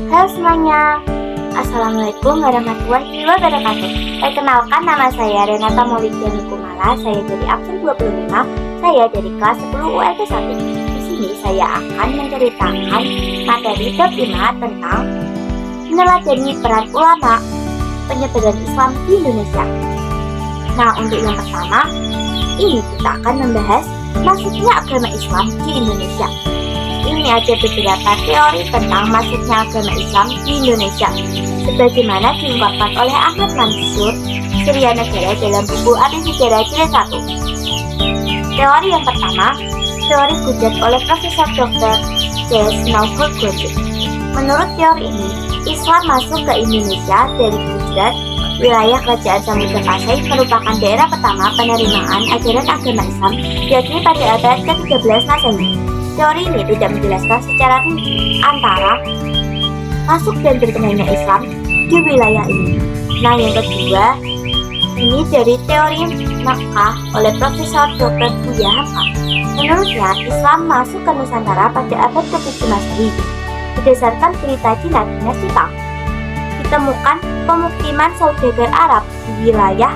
Halo semuanya, Assalamualaikum warahmatullahi wabarakatuh. Perkenalkan, nama saya Renata Maulidiani Kumala. Saya dari absen 25. Saya dari kelas 10 ULT 1. Di sini saya akan menceritakan materi bab 5 tentang meneladani peran ulama penyebaran Islam di Indonesia. Nah, untuk yang pertama, ini kita akan membahas masuknya agama Islam di Indonesia. Ini ada beberapa teori tentang masuknya agama Islam di Indonesia, sebagaimana diungkapkan oleh Ahmad Mansur Suryanegara dalam buku Arti Sejarah Jilid 1. Teori yang pertama, teori Gujarat oleh Profesor Dr. C.S. Nauhur Gojek. Menurut teori ini, Islam masuk ke Indonesia dari Gujarat, wilayah Kerajaan Samudra Pasai, merupakan daerah pertama penerimaan ajaran agama Islam, yakni pada abad ke-13 Masehi. Teori ini tidak menjelaskan secara rinci antara masuk dan berkembangnya Islam di wilayah ini. Nah, yang kedua, ini dari teori Makkah oleh Profesor Dr. Buya Hamka. Menurutnya, Islam masuk ke Nusantara pada abad ke-7 Masehi. Berdasarkan cerita Cina dinasti Tang, ditemukan pemukiman saudagar Arab di wilayah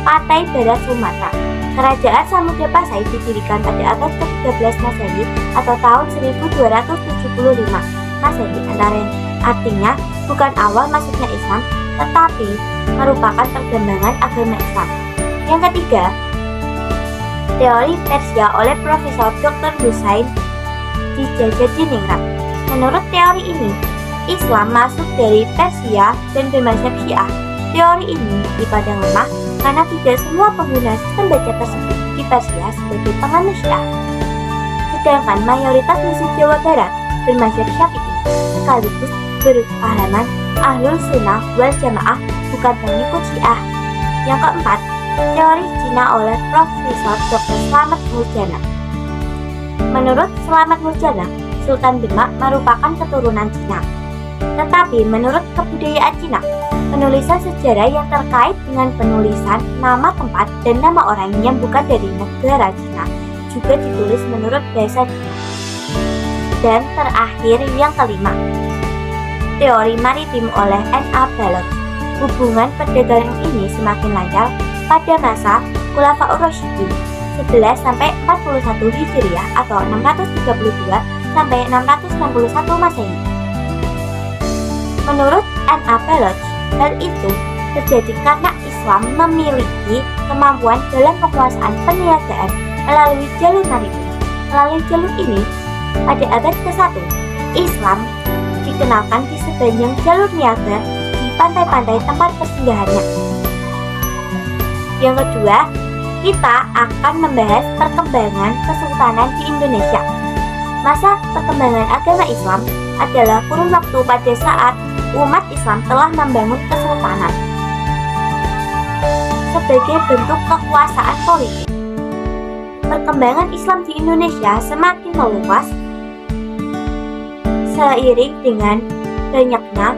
Pantai Barat Sumatera. Kerajaan Samudra Pasai didirikan pada abad ke-13 Masehi atau tahun 1275 Masehi, artinya bukan awal masuknya Islam, tetapi merupakan perkembangan agama Islam. Yang ketiga, teori Persia oleh Profesor Dr. Husain Dijajadiningrat. Menurut teori ini, Islam masuk dari Persia dan bermazhab Syiah. Teori ini dipandang lemah karena tidak semua pengguna sistem baca tersebut di Persia sebagai penganut Syiah. Sedangkan mayoritas Muslim Jawa Barat bermazhab Syafi'i, sekaligus berpahaman Ahlul Sunnah wal Jamaah, bukan pengikut Syiah. Yang keempat, teori Cina oleh Profesor Dr. Slamet Mujana. Menurut Slamet Mujana, Sultan Demak merupakan keturunan Cina. Tetapi menurut kebudayaan Cina, penulisan sejarah yang terkait dengan penulisan nama tempat dan nama orang yang bukan dari negara Cina juga ditulis menurut bahasa Cina. Dan terakhir, yang kelima, teori maritim oleh N.A. Balog. Hubungan perdagangan ini semakin lancar pada masa Khulafaur Rasyidin 11-41 Hijriah atau 632-661 Masehi. Menurut N.A. Balog, hal itu terjadi karena Islam memiliki kemampuan dalam penguasaan perniagaan melalui jalur maritim. Melalui jalur ini, pada abad ke-1, Islam dikenalkan di sepanjang jalur niaga di pantai-pantai tempat persinggahannya. Yang kedua, kita akan membahas perkembangan kesultanan di Indonesia. Masa perkembangan agama Islam adalah kurun waktu pada saat umat Islam telah membangun kesultanan sebagai bentuk kekuasaan politik. Perkembangan Islam di Indonesia semakin meluas seiring dengan banyaknya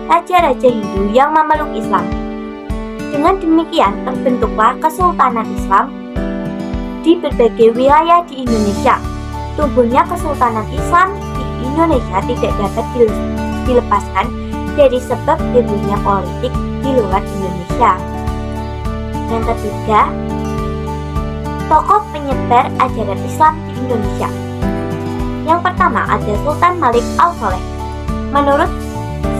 raja-raja Hindu yang memeluk Islam. Dengan demikian, terbentuklah kesultanan Islam di berbagai wilayah di Indonesia. Tumbuhnya kesultanan Islam di Indonesia tidak dapat dilepaskan dari sebab timbulnya politik di luar Indonesia. Yang ketiga, tokoh penyebar ajaran Islam di Indonesia. Yang pertama ada Sultan Malik Al-Soleh. Menurut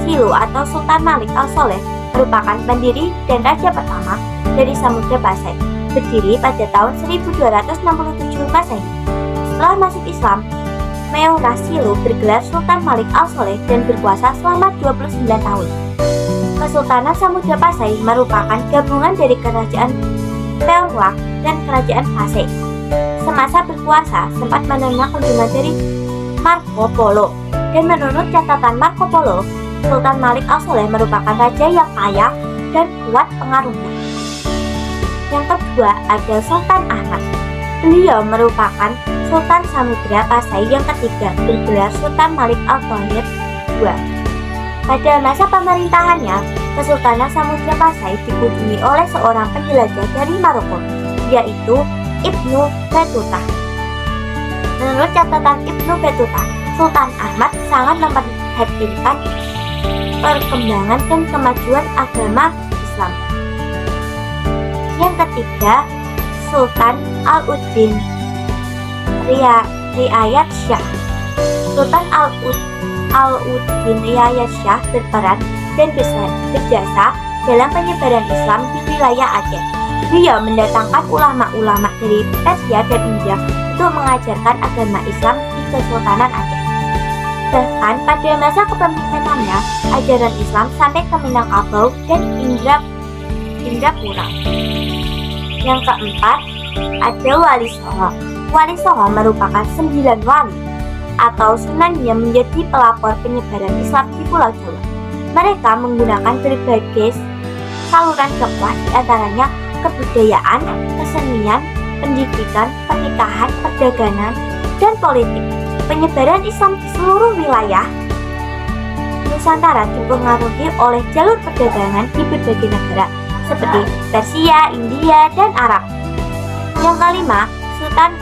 Silu atau Sultan Malik Al-Soleh merupakan pendiri dan raja pertama dari Samudra Pasai, berdiri pada tahun 1267 Masehi. Setelah masuk Islam, Meunah Silu bergelar Sultan Malik Al-Soleh dan berkuasa selama 29 tahun. Kesultanan Samudra Pasai merupakan gabungan dari kerajaan Peonglak dan kerajaan Pasai. Semasa berkuasa sempat menerima kunjungan dari Marco Polo, dan menurut catatan Marco Polo, Sultan Malik Al-Soleh merupakan raja yang kaya dan kuat pengaruhnya. Yang kedua ada Sultan Ahmad. Beliau merupakan Sultan Samudra Pasai yang ketiga, bergelar Sultan Malik Al-Thohir II. Pada masa pemerintahannya, Kesultanan Samudra Pasai dikunjungi oleh seorang penjelajah dari Maroko, yaitu Ibnu Battuta. Menurut catatan Ibnu Battuta, Sultan Ahmad sangat memprihatinkan perkembangan dan kemajuan agama Islam. Yang ketiga, Sultan Alauddin Riayat Shah. Sultan Alauddin Riayat Shah berperan dan berjasa dalam penyebaran Islam di wilayah Aceh. Beliau mendatangkan ulama-ulama dari Persia dan India untuk mengajarkan agama Islam di Kesultanan Aceh. Bahkan pada masa kepemimpinannya, ajaran Islam sampai ke Minangkabau dan Indrapura. Yang keempat, ada Wali Songo. Wali Songo merupakan 9 wali atau Sunan yang menjadi pelapor penyebaran Islam di Pulau Jawa. Mereka menggunakan berbagai saluran dakwah, di antaranya kebudayaan, kesenian, pendidikan, pernikahan, perdagangan, dan politik. Penyebaran Islam di seluruh wilayah Nusantara dipengaruhi oleh jalur perdagangan di berbagai negara seperti Persia, India, dan Arab. Yang kelima, Sultan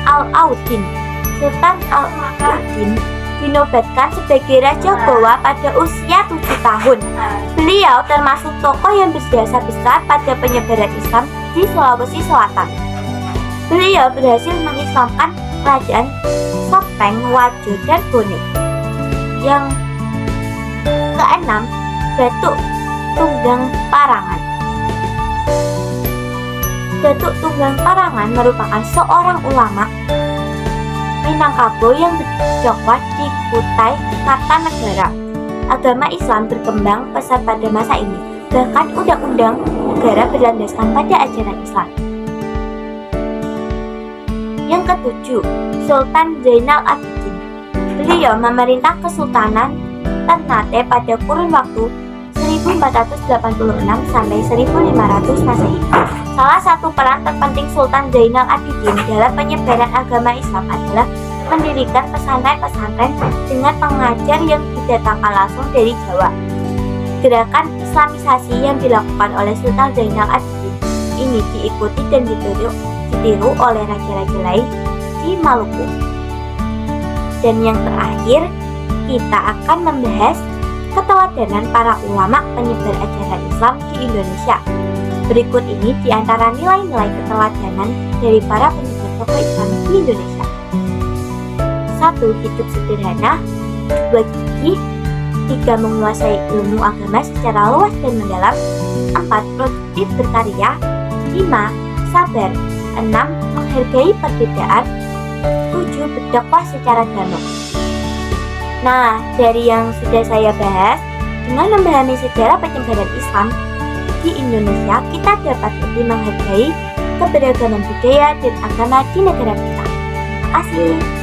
Alauddin. Sultan Alauddin dinobatkan sebagai Raja Gowa pada usia 7 tahun. Beliau termasuk tokoh yang berjasa besar pada penyebaran Islam di Sulawesi Selatan. Beliau berhasil mengislamkan kerajaan Sopeng, Wajo, dan Bone. Yang keenam, Datuk Tunggang Parangan. Datuk Tunggang Parangan merupakan seorang ulama Minangkabau yang berdakwah di Kutai Kartanegara. Agama Islam berkembang pesat pada masa ini. Bahkan undang-undang negara berlandaskan pada ajaran Islam. Yang ketujuh, Sultan Zainal Abidin. Beliau memerintah Kesultanan Ternate pada kurun waktu 1486 sampai 1500 Masehi. Salah satu peran terpenting Sultan Zainal Abidin dalam penyebaran agama Islam adalah mendirikan pesantren-pesantren dengan pengajar yang didatangkan langsung dari Jawa. Gerakan Islamisasi yang dilakukan oleh Sultan Zainal Abidin ini diikuti dan ditiru oleh raja-raja lain di Maluku. Dan yang terakhir, kita akan membahas keteladanan para ulama penyebar ajaran Islam di Indonesia. Berikut ini di antara nilai-nilai keteladanan dari para penyebar tokoh Islam di Indonesia. 1. Hidup sederhana. 2. Gigih. 3. Menguasai ilmu agama secara luas dan mendalam. 4. Produktif berkarya. 5. Sabar. 6. Menghargai perbedaan. 7. Berdakwah secara damai. Nah, dari yang sudah saya bahas, dengan memahami sejarah penyebaran Islam di Indonesia, kita dapat lebih menghargai keberagaman budaya dan agama di negara kita. Terima kasih.